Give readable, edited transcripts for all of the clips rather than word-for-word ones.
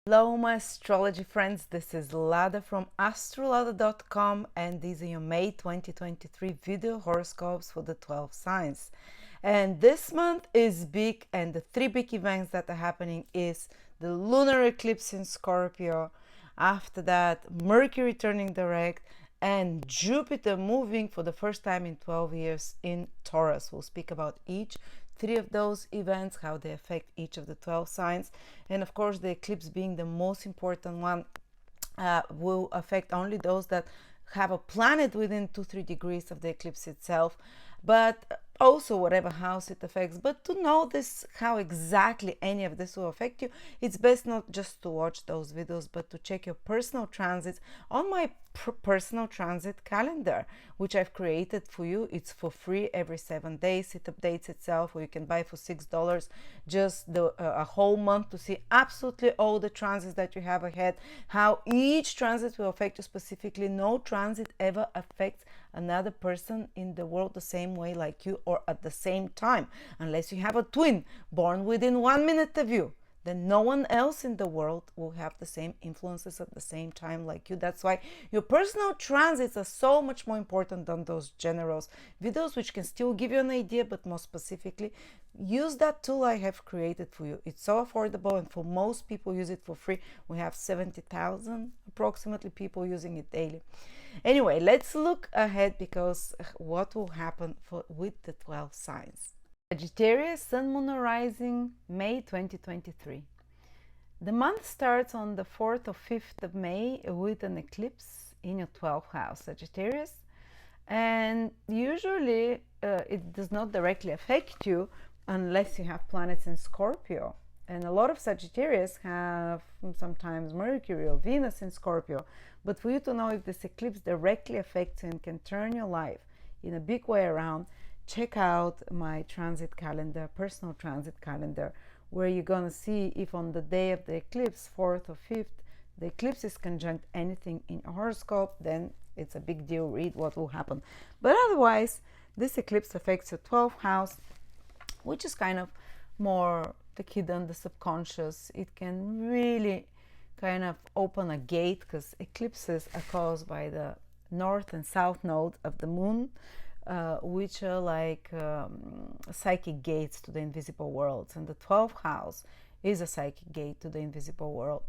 Hello my astrology friends, this is Lada from astrolada.com and these are your May 2023 video horoscopes for the 12 signs. And this month is big, and the three big events that are happening is the lunar eclipse in Scorpio, after that Mercury turning direct, and Jupiter moving for the first time in 12 years in Taurus. We'll speak about each three of those events, how they affect each of the 12 signs, and of course the eclipse being the most important one will affect only those that have a planet within 2-3 degrees of the eclipse itself, but also whatever house it affects. But to know this, how exactly any of this will affect you, it's best not just to watch those videos, but to check your personal transits on my personal transit calendar, which I've created for you. It's for free every 7 days. It updates itself, or you can buy for $6 just a whole month to see absolutely all the transits that you have ahead, how each transit will affect you specifically. No transit ever affects another person in the world the same way like you, or at the same time, unless you have a twin born within 1 minute of you. Then no one else in the world will have the same influences at the same time like you. That's why your personal transits are so much more important than those general videos, which can still give you an idea, but more specifically, use that tool I have created for you. It's so affordable, and for most people use it for free. We have 70,000 approximately people using it daily. Anyway, let's look ahead, because what will happen with the 12 signs. Sagittarius, Sun, Moon, Rising, May 2023. The month starts on the 4th or 5th of May with an eclipse in your 12th house, Sagittarius. And usually it does not directly affect you unless you have planets in Scorpio. And a lot of Sagittarius have sometimes Mercury or Venus in Scorpio. But for you to know if this eclipse directly affects you and can turn your life in a big way around, check out my transit calendar, personal transit calendar, where you're going to see if on the day of the eclipse, 4th or 5th, the eclipse is conjunct anything in your horoscope. Then it's a big deal. Read what will happen. But otherwise, this eclipse affects your 12th house, which is kind of more the hidden, the subconscious. It can really kind of open a gate, because eclipses are caused by the north and south node of the moon, which are like psychic gates to the invisible worlds. And the 12th house is a psychic gate to the invisible world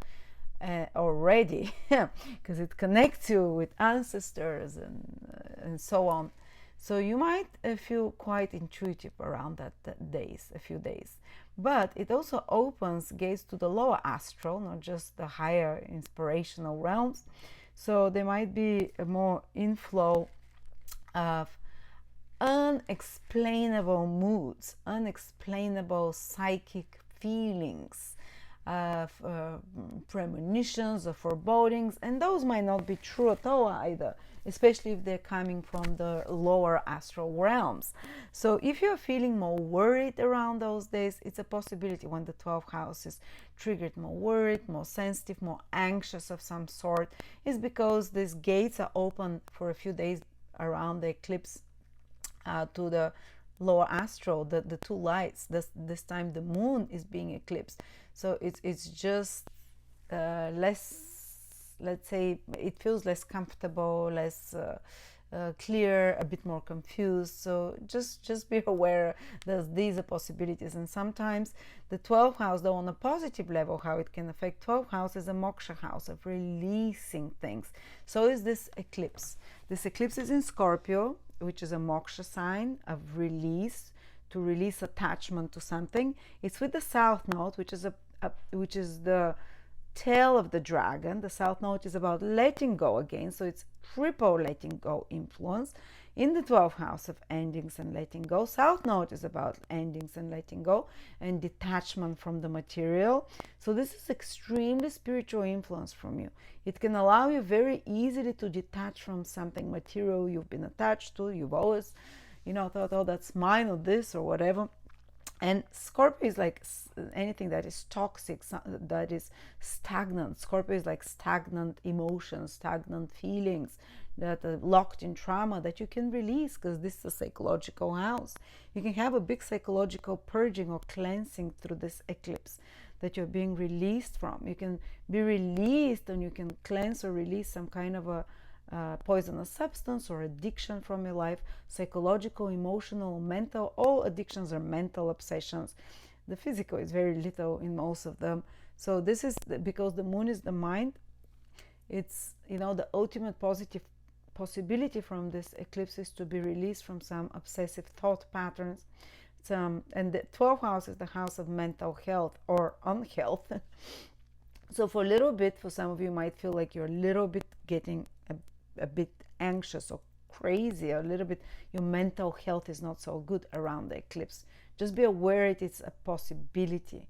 already, because it connects you with ancestors and so on. So you might feel quite intuitive around that a few days. But it also opens gates to the lower astral, not just the higher inspirational realms. So there might be a more inflow of unexplainable moods, unexplainable psychic feelings, of premonitions or forebodings, and those might not be true at all either, especially if they're coming from the lower astral realms. So if you're feeling more worried around those days, it's a possibility when the 12th house is triggered, more worried, more sensitive, more anxious of some sort, is because these gates are open for a few days around the eclipse to the lower astral, the two lights. This time the moon is being eclipsed, so it's just less, let's say, it feels less comfortable, less clear, a bit more confused. So just be aware that these are possibilities. And sometimes the 12th house, though, on a positive level, how it can affect 12th house is a moksha house of releasing things. So is this eclipse. This eclipse is in Scorpio, which is a moksha sign of release, to release attachment to something. It's with the south node, which is the tail of the dragon. The south node is about letting go again, so it's triple letting go influence in the 12th house of endings and letting go. South node is about endings and letting go and detachment from the material. So this is extremely spiritual influence from you. It can allow you very easily to detach from something material you've been attached to. You've always, thought, oh, that's mine, or this or whatever. And Scorpio is like anything that is toxic, that is stagnant. Scorpio is like stagnant emotions, stagnant feelings that are locked in trauma that you can release, because this is a psychological house. You can have a big psychological purging or cleansing through this eclipse. that you're being released from. You can be released, and you can cleanse or release some kind of a poisonous substance or addiction from your life, psychological, emotional, mental. All addictions are mental obsessions. The physical is very little in most of them. So this is because the moon is the mind. It's, you know, the ultimate positive possibility from this eclipse is to be released from some obsessive thought patterns. And the 12th house is the house of mental health or unhealth. So for a little bit, for some of you might feel like you're a little bit getting a bit anxious or crazy, or a little bit your mental health is not so good around the eclipse. Just be aware it's a possibility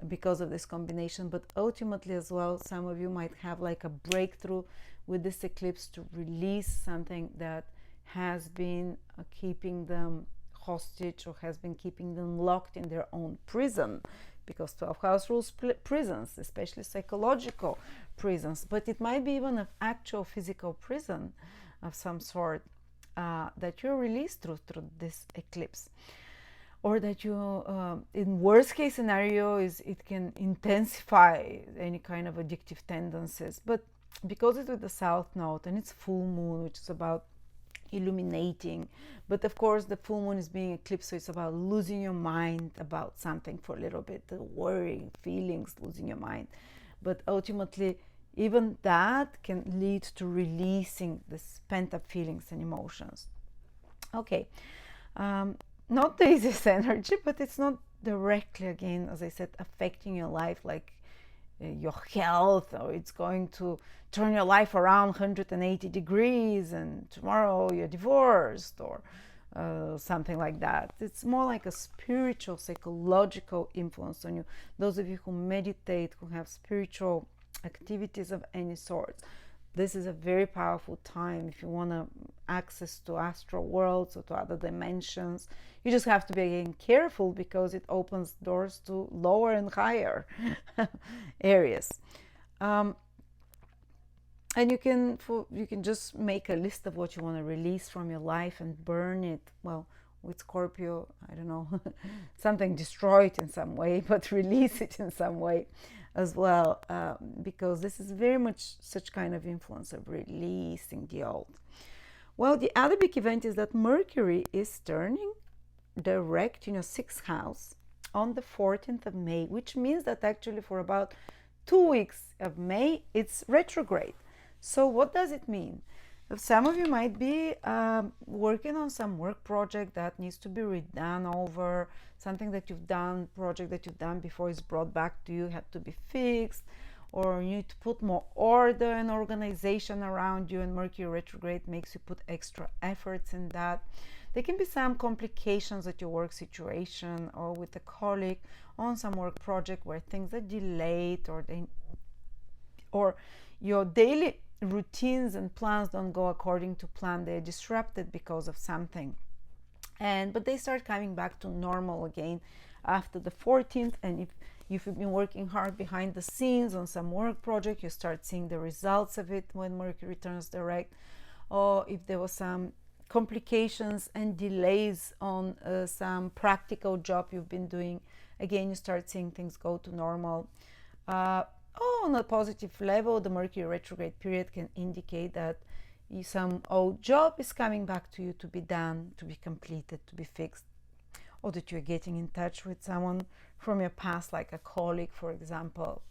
because of this combination. But ultimately as well, some of you might have like a breakthrough with this eclipse to release something that has been keeping them hostage or has been keeping them locked in their own prison, because 12th house rules prisons, especially psychological prisons. But it might be even an actual physical prison of some sort that you're released through this eclipse. Or that you, in worst case scenario, is it can intensify any kind of addictive tendencies. But because it's with the south node and it's full moon, which is about illuminating, but of course the full moon is being eclipsed, so it's about losing your mind about something for a little bit, the worrying feelings, losing your mind. But ultimately, even that can lead to releasing the pent up feelings and emotions. Okay. Not the easiest energy, but it's not directly, again, as I said, affecting your life like your health, or it's going to turn your life around 180 degrees and tomorrow you're divorced, or something like that. It's more like a spiritual, psychological influence on you. Those of you who meditate, who have spiritual activities of any sort, this is a very powerful time if you want to access to astral worlds or to other dimensions. You just have to be, again, careful, because it opens doors to lower and higher areas. And you can just make a list of what you want to release from your life and burn it. Well, with Scorpio, I don't know, something, destroy it in some way, but release it in some way as well, because this is very much such kind of influence of releasing the old. Well, the other big event is that Mercury is turning direct in your 6th house on the 14th of May, which means that actually for about 2 weeks of May, it's retrograde. So what does it mean? Some of you might be working on some work project that needs to be redone over, something that you've done, project that you've done before is brought back to you, had to be fixed, or you need to put more order and organization around you, and Mercury retrograde makes you put extra efforts in that. There can be some complications at your work situation or with a colleague on some work project where things are delayed, or your daily routines and plans don't go according to plan. They're disrupted because of something, but they start coming back to normal again after the 14th. And if you've been working hard behind the scenes on some work project, you start seeing the results of it when Mercury turns direct. Or if there was some complications and delays on some practical job you've been doing, again you start seeing things go to normal. On a positive level, the Mercury retrograde period can indicate that some old job is coming back to you to be done, to be completed, to be fixed, or that you're getting in touch with someone from your past, like a colleague, for example.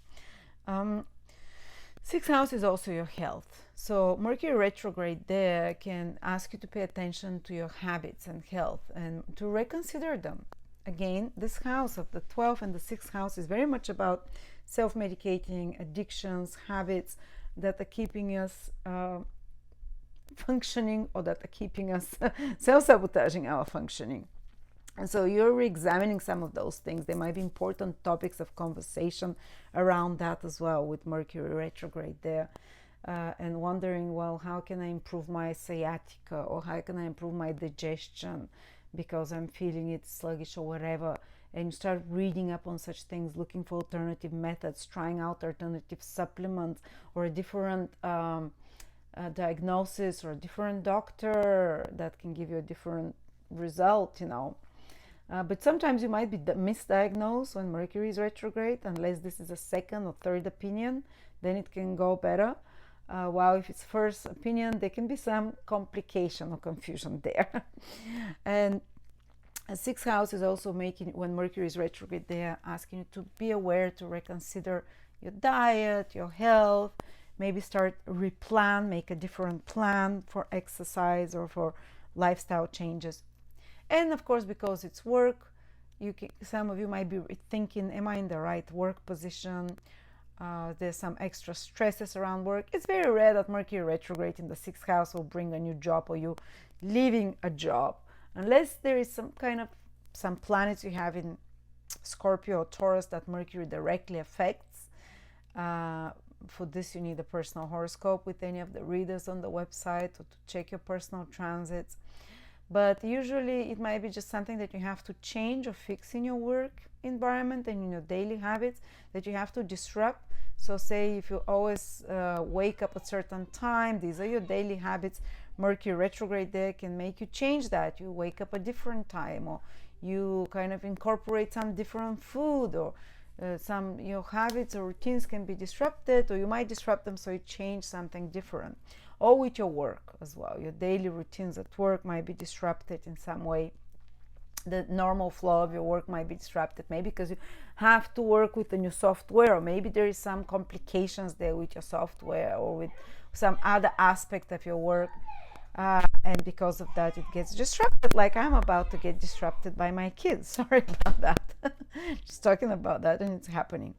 6th house is also your health. So Mercury retrograde there can ask you to pay attention to your habits and health and to reconsider them. Again, this house of the 12th and the 6th house is very much about self-medicating, addictions, habits that are keeping us functioning, or that are keeping us self-sabotaging our functioning. And so you're re-examining some of those things. There might be important topics of conversation around that as well with Mercury retrograde there, and wondering, well, how can I improve my sciatica, or how can I improve my digestion because I'm feeling it sluggish or whatever. And you start reading up on such things, looking for alternative methods, trying out alternative supplements, or a different diagnosis, or a different doctor that can give you a different result, But sometimes you might be misdiagnosed when Mercury is retrograde, unless this is a second or third opinion, then it can go better. While if it's first opinion, there can be some complication or confusion there. And a sixth house is also making, when Mercury is retrograde, they are asking you to be aware, to reconsider your diet, your health, maybe start replan, make a different plan for exercise or for lifestyle changes. And of course, because it's work, some of you might be thinking, am I in the right work position? There's some extra stresses around work. It's very rare that Mercury retrograde in the sixth house will bring a new job or you leaving a job, unless there is some planets you have in Scorpio or Taurus that Mercury directly affects. For this, you need a personal horoscope with any of the readers on the website, or to check your personal transits. But usually it might be just something that you have to change or fix in your work environment and in your daily habits that you have to disrupt. So say if you always wake up at a certain time, these are your daily habits, Mercury retrograde there can make you change that. You wake up a different time, or you kind of incorporate some different food, or some your habits or routines can be disrupted, or you might disrupt them so you change something different. Or with your work as well, your daily routines at work might be disrupted in some way. The normal flow of your work might be disrupted, maybe because you have to work with a new software, or maybe there is some complications there with your software or with some other aspect of your work, and because of that it gets disrupted, like I'm about to get disrupted by my kids. Sorry about that. Just talking about that, and it's happening.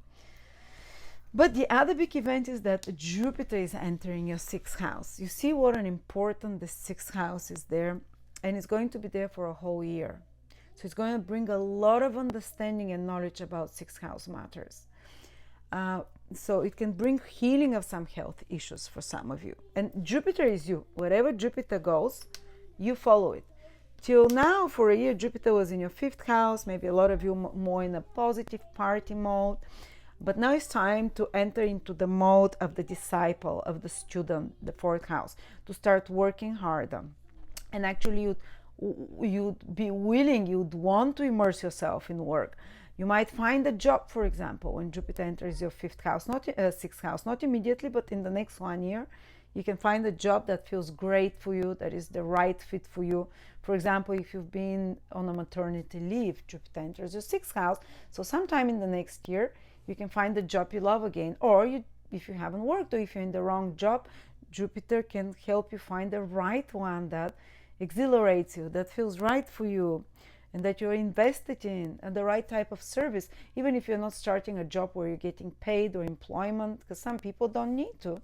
But the other big event is that Jupiter is entering your sixth house. You see what an important the sixth house is there, and it's going to be there for a whole year. So it's going to bring a lot of understanding and knowledge about sixth house matters. So it can bring healing of some health issues for some of you. And Jupiter is you. Wherever Jupiter goes, you follow it. Till now, for a year, Jupiter was in your fifth house. Maybe a lot of you more in a positive party mode. But now it's time to enter into the mode of the disciple, of the student, the fourth house, to start working harder. And actually, you'd be willing, you'd want to immerse yourself in work. You might find a job, for example, when Jupiter enters your fifth house, not sixth house, not immediately, but in the next 1 year, you can find a job that feels great for you, that is the right fit for you. For example, if you've been on a maternity leave, Jupiter enters your sixth house. So sometime in the next year, you can find the job you love again. Or if you haven't worked, or if you're in the wrong job, Jupiter can help you find the right one that exhilarates you, that feels right for you, and that you're invested in, and the right type of service, even if you're not starting a job where you're getting paid or employment, because some people don't need to.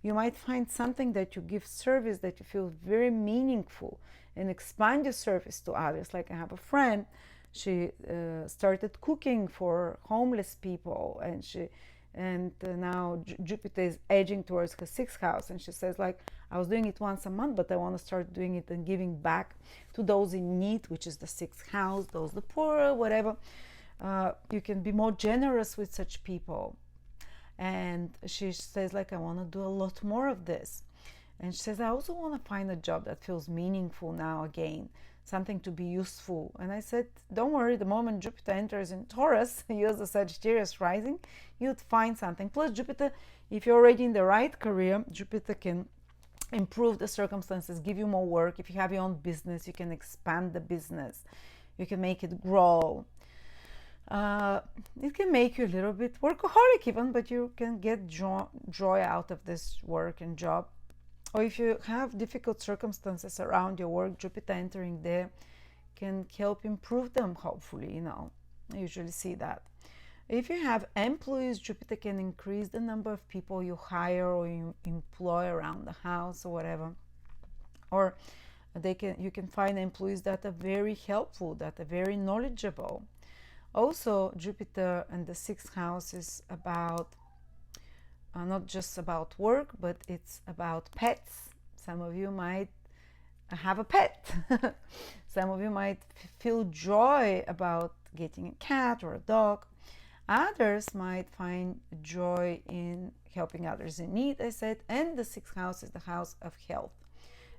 You might find something that you give service that you feel very meaningful, and expand your service to others. Like I have a friend, she started cooking for homeless people, and now Jupiter is edging towards her sixth house, and she says, like, I was doing it once a month, but I want to start doing it and giving back to those in need, which is the sixth house, those the poor, whatever. You can be more generous with such people. And she says, like, I want to do a lot more of this. And she says, I also want to find a job that feels meaningful now again, something to be useful. And I said, don't worry, the moment Jupiter enters in Taurus, you as a Sagittarius rising, you'd find something. Plus Jupiter, if you're already in the right career, Jupiter can improve the circumstances, give you more work. If you have your own business, you can expand the business. You can make it grow. It can make you a little bit workaholic even, but you can get joy out of this work and job. Or if you have difficult circumstances around your work, Jupiter entering there can help improve them, hopefully, I usually see that. If you have employees, Jupiter can increase the number of people you hire or you employ around the house or whatever. Or you can find employees that are very helpful, that are very knowledgeable. Also, Jupiter and the sixth house is about not just about work, but it's about pets. Some of you might have a pet. Some of you might feel joy about getting a cat or a dog. Others might find joy in helping others in need, I said. And the sixth house is the house of health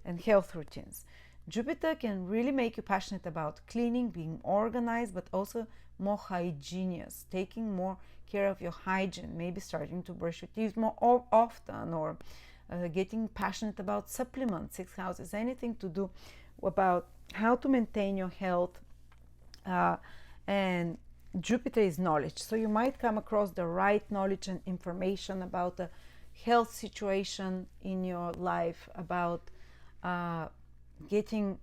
and health routines. Jupiter can really make you passionate about cleaning, being organized, but also more hygienious, taking more care of your hygiene, maybe starting to brush your teeth more often, or getting passionate about supplements. Sixth house is anything to do about how to maintain your health, and Jupiter is knowledge, so you might come across the right knowledge and information about the health situation in your life, about getting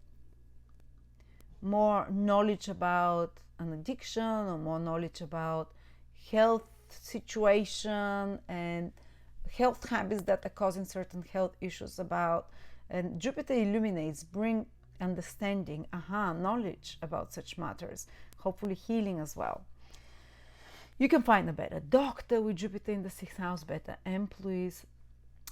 more knowledge about an addiction, or more knowledge about health situation and health habits that are causing certain health issues about. And Jupiter illuminates, bring understanding, knowledge about such matters, hopefully healing as well. You can find a better doctor with Jupiter in the sixth house, better employees.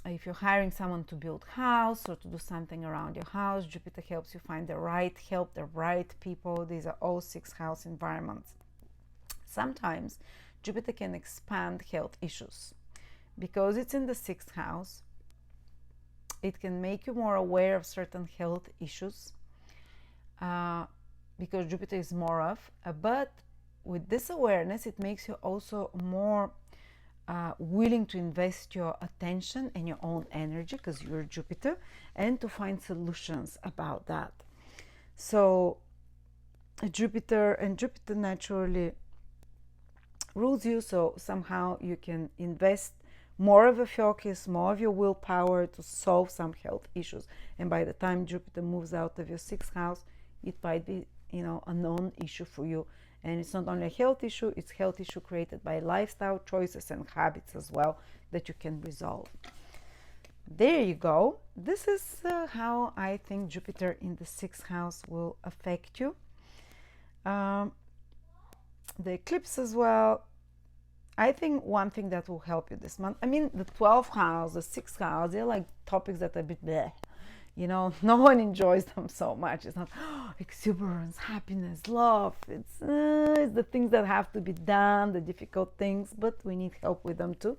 If you're hiring someone to build house or to do something around your house, Jupiter helps you find the right help, the right people. These are all sixth house environments. Sometimes Jupiter can expand health issues because it's in the sixth house. It can make you more aware of certain health issues because Jupiter is more of, but with this awareness, it makes you also more willing to invest your attention and your own energy, because you're Jupiter, and to find solutions about that. So Jupiter naturally rules you, so somehow you can invest more of your focus, more of your willpower to solve some health issues. And by the time Jupiter moves out of your sixth house, it might be, a known issue for you. And it's not only a health issue, it's health issue created by lifestyle choices and habits as well that you can resolve. There you go. This is how I think Jupiter in the sixth house will affect you. The eclipse as well. I think one thing that will help you this month, the 12th house, the 6th house, they're like topics that are a bit bleh. No one enjoys them so much. It's not exuberance, happiness, love. It's the things that have to be done, the difficult things, but we need help with them too.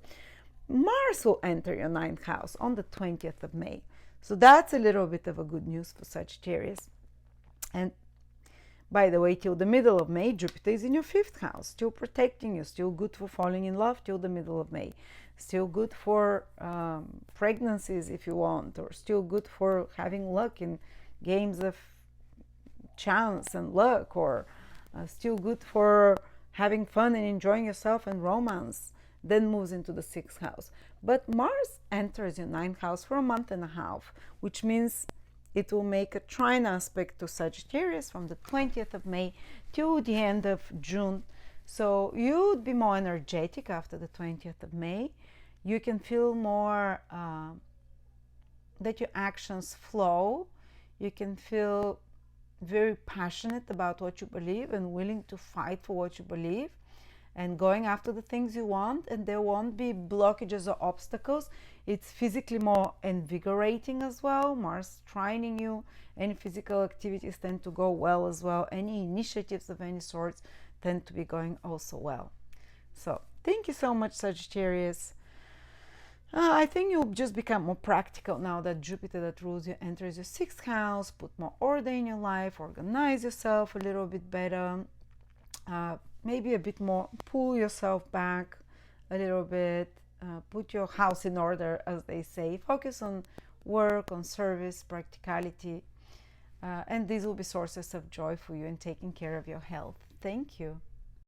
Mars will enter your 9th house on the 20th of May. So that's a little bit of a good news for Sagittarius. And by the way, till the middle of May, Jupiter is in your 5th house, still protecting you, still good for falling in love till the middle of May. Still good for pregnancies if you want, or still good for having luck in games of chance and luck, or still good for having fun and enjoying yourself and romance. Then moves into the 6th house. But Mars enters your 9th house for a month and a half, which means it will make a trine aspect to Sagittarius from the 20th of May till the end of June. So you would be more energetic after the 20th of May. You can feel more that your actions flow. You can feel very passionate about what you believe and willing to fight for what you believe and going after the things you want, and there won't be blockages or obstacles. It's physically more invigorating as well. Mars trining you. Any physical activities tend to go well as well. Any initiatives of any sorts tend to be going also well. So thank you so much, Sagittarius. I think you'll just become more practical now that Jupiter that rules you enters your 6th house. Put more order in your life, organize yourself a little bit better, maybe a bit more, pull yourself back a little bit, put your house in order, as they say. Focus on work, on service, practicality, and these will be sources of joy for you in taking care of your health. Thank you.